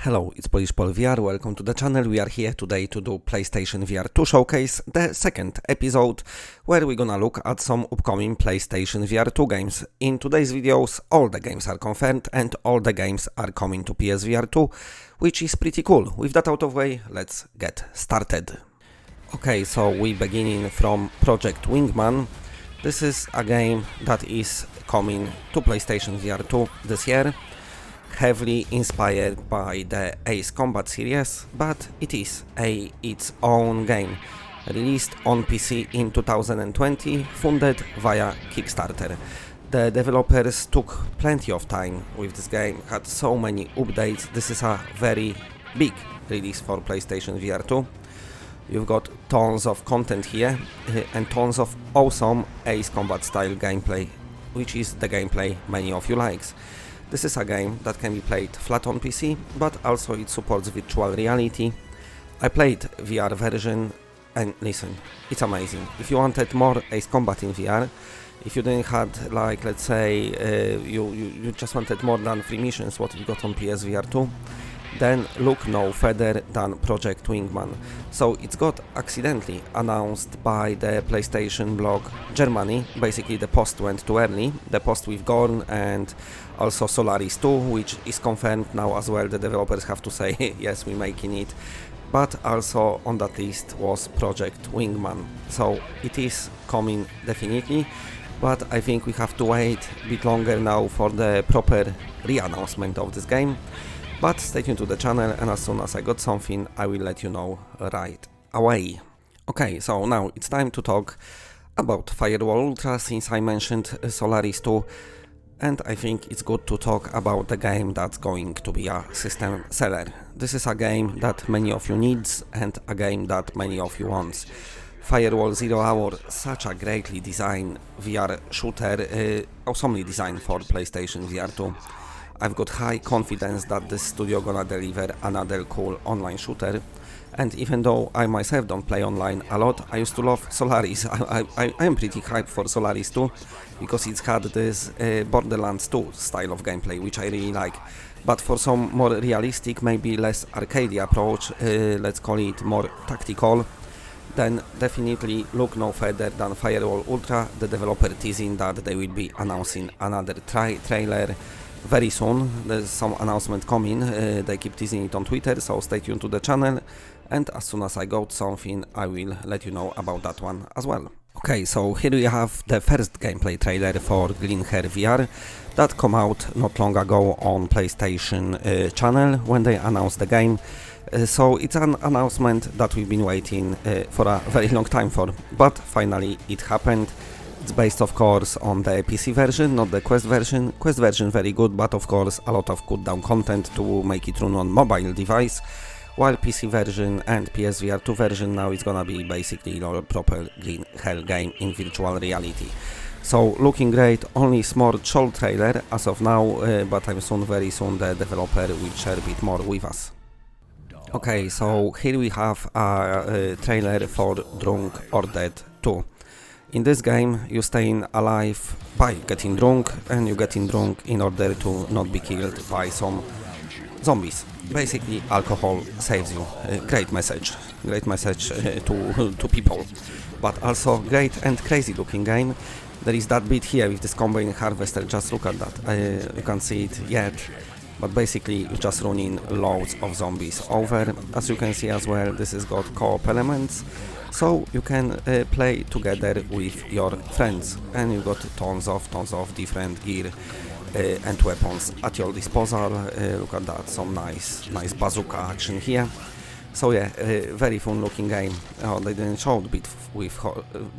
Hello, it's Polish Paul VR, welcome to the channel. We are here today to do PlayStation VR2 showcase, the second episode, where we're gonna look at some upcoming PlayStation VR2 games. In today's videos, all the games are confirmed and all the games are coming to PSVR2, which is pretty cool. With that out of the way, let's get started. Okay, so we beginning from Project Wingman. This is a game that is coming to PlayStation VR2 this year. Heavily inspired by the Ace Combat series, but it is its own game, released on PC in 2020, funded via Kickstarter. The developers took plenty of time with this game, had so many updates. This is a very big release for PlayStation VR2. You've got tons of content here and tons of awesome Ace Combat style gameplay, which is the gameplay many of you likes. This is a game that can be played flat on PC, but also it supports virtual reality. I played VR version and listen, it's amazing. If you wanted more Ace Combat in VR, if you didn't had like, let's say, you just wanted more than 3 missions what we got on PSVR2, then look no further than Project Wingman. So it's got accidentally announced by the PlayStation blog Germany. Basically the post went too early, the post with Gorn and also Solaris 2, which is confirmed now as well. The developers have to say yes, we're making it, but also on that list was Project Wingman. So it is coming definitely, but I think we have to wait a bit longer now for the proper re-announcement of this game. But stay tuned to the channel, and as soon as I got something, I will let you know right away. Okay, so now it's time to talk about Firewall Ultra, since I mentioned Solaris 2, and I think it's good to talk about the game that's going to be a system seller. This is a game that many of you needs, and a game that many of you wants. Firewall 0 Hour, such a greatly designed VR shooter, awesomely designed for PlayStation VR2. I've got high confidence that this studio gonna deliver another cool online shooter, and even though I myself don't play online a lot, I used to love Solaris. I am pretty hyped for Solaris 2, because it's had this Borderlands 2 style of gameplay, which I really like. But for some more realistic, maybe less arcadey approach, let's call it more tactical, then definitely look no further than Firewall Ultra. The developer teasing that they will be announcing another trailer very soon. There's some announcement coming, they keep teasing it on Twitter, so stay tuned to the channel, and as soon as I got something I will let you know about that one as well. Okay, so here we have the first gameplay trailer for Green Hair VR that come out not long ago on PlayStation channel when they announced the game. So it's an announcement that we've been waiting for a very long time for, but finally it happened. It's based of course on the PC version, not the Quest version. Quest version very good, but of course a lot of cut down content to make it run on mobile device, while PC version and PSVR2 version now is gonna be basically a proper Green Hell game in virtual reality. So looking great, only small short trailer as of now, but I'm very soon the developer will share a bit more with us. Okay, so here we have a trailer for Drunk or Dead 2. In this game, you staying alive by getting drunk, and you getting drunk in order to not be killed by some zombies. Basically, alcohol saves you. Great message to people. But also great and crazy looking game. There is that bit here with this combine harvester, just look at that. You can't see it yet, but basically you're just running loads of zombies over. As you can see as well, this has got co-op elements. So you can play together with your friends, and you got tons of different gear and weapons at your disposal. Look at that, some nice bazooka action here. So yeah, very fun looking game. Oh, they didn't show the bit with,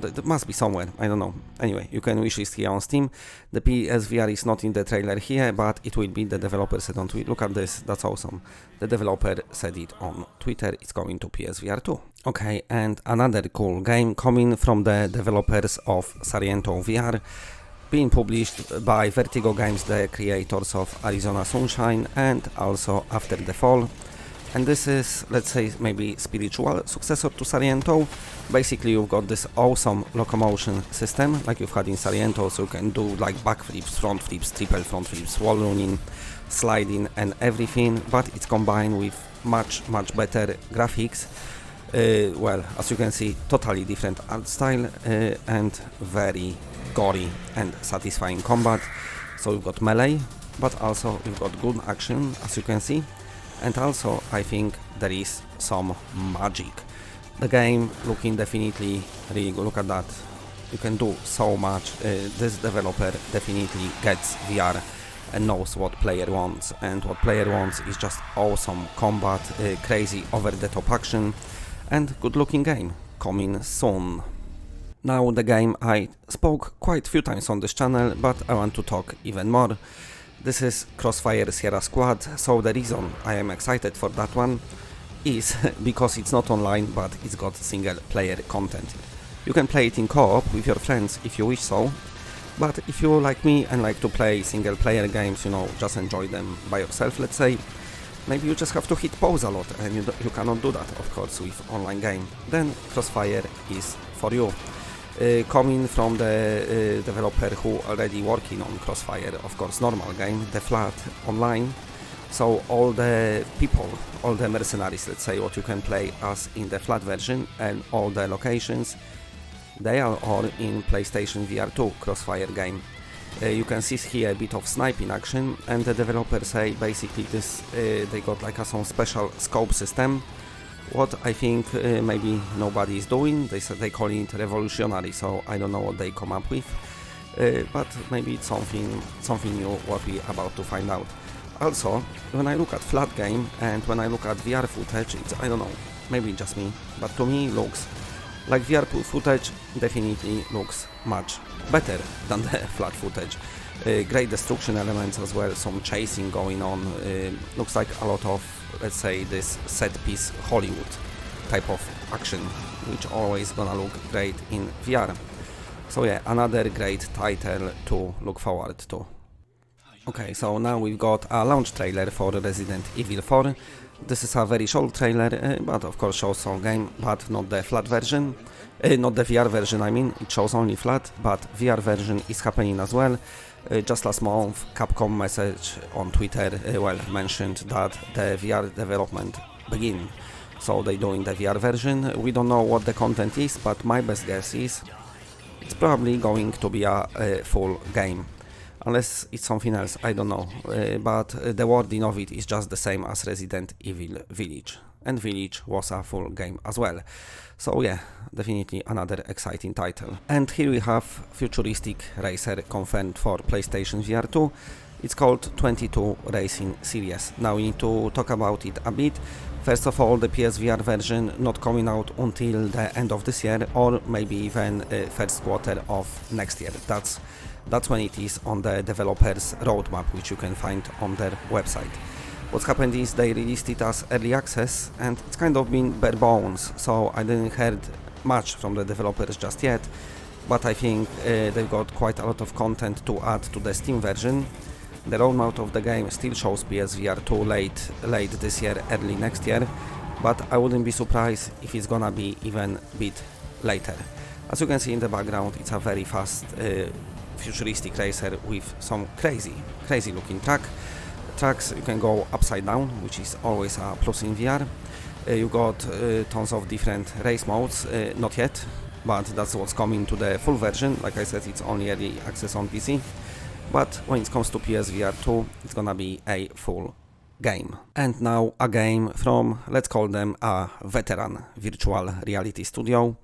that must be somewhere, I don't know. Anyway, you can wishlist here on Steam. The PSVR is not in the trailer here, but it will be. The developer said on Twitter. Look at this, that's awesome. The developer said it on Twitter, it's going to PSVR2. Okay, and another cool game coming from the developers of Sariento VR, being published by Vertigo Games, the creators of Arizona Sunshine and also After the Fall. And this is, let's say, maybe spiritual successor to Sariento. Basically, you've got this awesome locomotion system, like you've had in Sariento, so you can do like backflips, front flips, triple front flips, wall running, sliding and everything, but it's combined with much better graphics. Well, as you can see, totally different art style and very gory and satisfying combat. So you've got melee, but also you've got good action, as you can see. And also, I think there is some magic. The game looking definitely really good. Look at that. You can do so much. This developer definitely gets VR and knows what player wants. And what player wants is just awesome combat, crazy over-the-top action, and good-looking game coming soon. Now the game I spoke quite a few times on this channel, but I want to talk even more. This is Crossfire Sierra Squad, so the reason I am excited for that one is because it's not online, but it's got single player content. You can play it in co-op with your friends if you wish so, but if you like me and like to play single player games, you know, just enjoy them by yourself, let's say, maybe you just have to hit pause a lot and you cannot do that, of course, with online game, then Crossfire is for you. Coming from the developer who already working on Crossfire, of course, normal game, the flat online. So all the people, all the mercenaries, let's say, what you can play as in the flat version, and all the locations, they are all in PlayStation VR2 Crossfire game. You can see here a bit of sniping action, and the developers say basically this they got like some special scope system. What I think maybe nobody is doing. They said they call it revolutionary, so I don't know what they come up with, but maybe it's something new what we about to find out. Also, when I look at flat game and when I look at VR footage, it's, I don't know, maybe just me, but to me looks like VR footage definitely looks much better than the flat footage. Great destruction elements as well, some chasing going on, looks like a lot of, let's say, this set piece Hollywood type of action, which always gonna look great in VR. So yeah, another great title to look forward to. Okay, so now we've got a launch trailer for Resident Evil 4. This is a very short trailer, but of course shows some game, but not the flat version. Not the VR version, I mean, it shows only flat, but VR version is happening as well. Just last month, Capcom message on Twitter, mentioned that the VR development begin. So they're doing the VR version. We don't know what the content is, but my best guess is it's probably going to be a full game. Unless it's something else, I don't know. But the wording of it is just the same as Resident Evil Village. And Village was a full game as well. So yeah, definitely another exciting title. And here we have futuristic racer confirmed for PlayStation VR2. It's called 22 Racing Series. Now we need to talk about it a bit. First of all, the PSVR version not coming out until the end of this year, or maybe even first quarter of next year. That's when it is on the developer's roadmap, which you can find on their website. What's happened is they released it as early access, and it's kind of been bare bones, so I didn't heard much from the developers just yet, but I think they've got quite a lot of content to add to the Steam version. The roadmap of the game still shows PSVR2 late this year, early next year, but I wouldn't be surprised if it's gonna be even a bit later. As you can see in the background, it's a very fast futuristic racer with some crazy looking tracks. You can go upside down, which is always a plus in VR. You got tons of different race modes, not yet, but that's what's coming to the full version. Like I said, it's only early access on PC, but when it comes to PSVR2, it's gonna be a full game. And now a game from, let's call them a veteran virtual reality studio,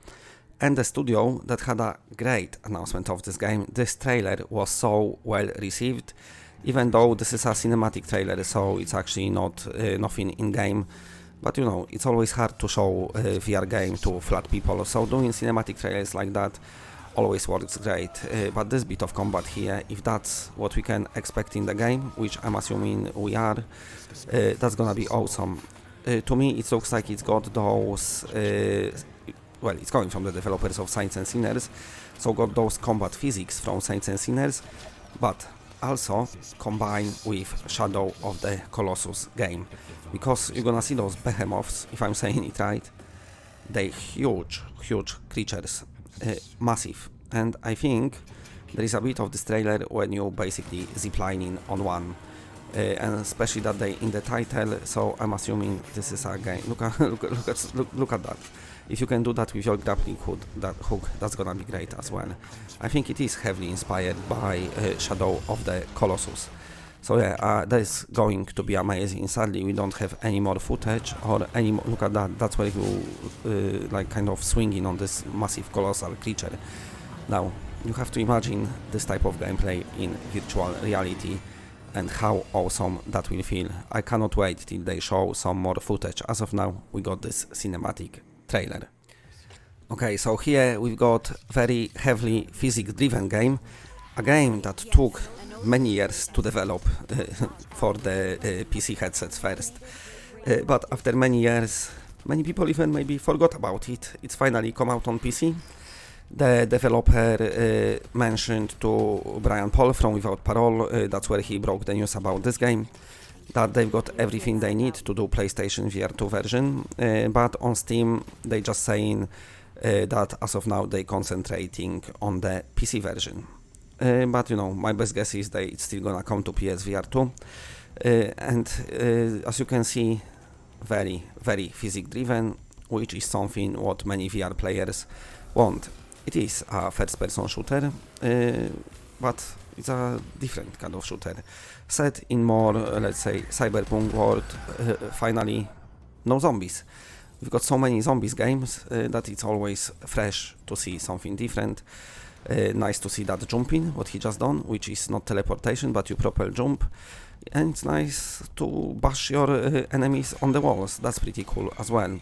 and the studio that had a great announcement of this game. This trailer was so well received, even though this is a cinematic trailer, so it's actually not nothing in game. But you know, it's always hard to show a VR game to flat people, so doing cinematic trailers like that always works great. But this bit of combat here, if that's what we can expect in the game, which I'm assuming we are, that's gonna be awesome. To me, it looks like it's got those, well, it's coming from the developers of Saints and Sinners, so got those combat physics from Saints and Sinners, but also combine with Shadow of the Colossus game, because you're gonna see those behemoths, if I'm saying it right. They huge creatures, massive, and I think there is a bit of this trailer when you basically ziplining on one, and especially that they in the title. So I'm assuming this is a game. Look at that. If you can do that with your grappling hook, that's gonna be great as well. I think it is heavily inspired by Shadow of the Colossus. So yeah, that is going to be amazing. Sadly, we don't have any more footage or any more. Look at that. That's where you like kind of swinging on this massive colossal creature. Now you have to imagine this type of gameplay in virtual reality and how awesome that will feel. I cannot wait till they show some more footage. As of now, we got this cinematic trailer. Okay, so here we've got very heavily physics-driven game, a game that took many years to develop for the PC headsets first, but after many years, many people even maybe forgot about it. It's finally come out on PC. The developer mentioned to Brian Paul from Without Parole, that's where he broke the news about this game, that they've got everything they need to do PlayStation VR2 version, but on Steam they just saying that as of now they concentrating on the PC version. But you know, my best guess is that it's still gonna come to PSVR2, and as you can see, very physics driven, which is something what many VR players want. It is a first person shooter, but it's a different kind of shooter, set in more, let's say, cyberpunk world. Finally, no zombies. We've got so many zombies games that it's always fresh to see something different. Nice to see that jumping, what he just done, which is not teleportation, but you proper jump. And it's nice to bash your enemies on the walls. That's pretty cool as well.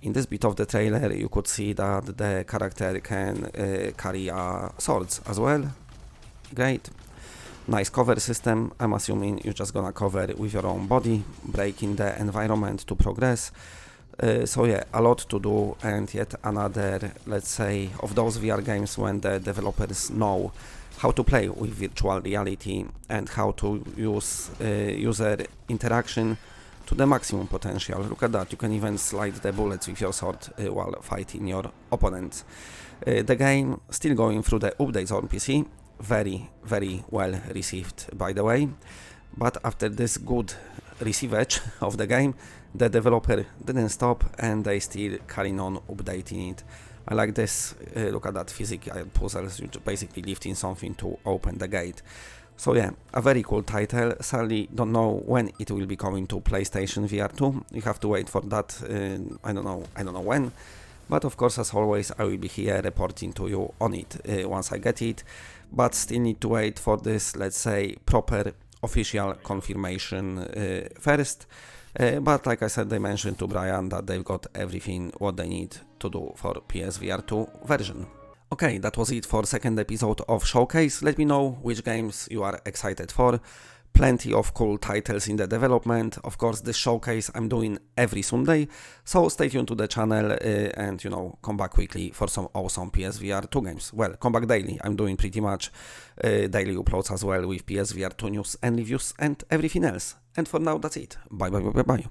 In this bit of the trailer, you could see that the character can carry swords as well. Great. Nice cover system. I'm assuming you're just gonna cover with your own body, breaking the environment to progress. So yeah, a lot to do, and yet another, let's say, of those VR games when the developers know how to play with virtual reality and how to use user interaction to the maximum potential. Look at that, you can even slide the bullets with your sword while fighting your opponents. The game still going through the updates on PC, very well received by the way, but after this good receivage of the game, the developer didn't stop and they still carrying on updating it. I like this, look at that physics puzzles, you're basically lifting something to open the gate. So yeah, a very cool title. Sadly, don't know when it will be coming to PlayStation VR2. You have to wait for that, I don't know when. But of course, as always, I will be here reporting to you on it once I get it. But still need to wait for this, let's say, proper official confirmation first. But like I said, they mentioned to Brian that they've got everything what they need to do for PSVR2 version. Okay, that was it for second episode of Showcase. Let me know which games you are excited for. Plenty of cool titles in the development. Of course, this showcase I'm doing every Sunday, so stay tuned to the channel and, you know, come back quickly for some awesome PSVR2 games. Well, come back daily. I'm doing pretty much daily uploads as well with PSVR2 news and reviews and everything else. And for now, that's it. Bye.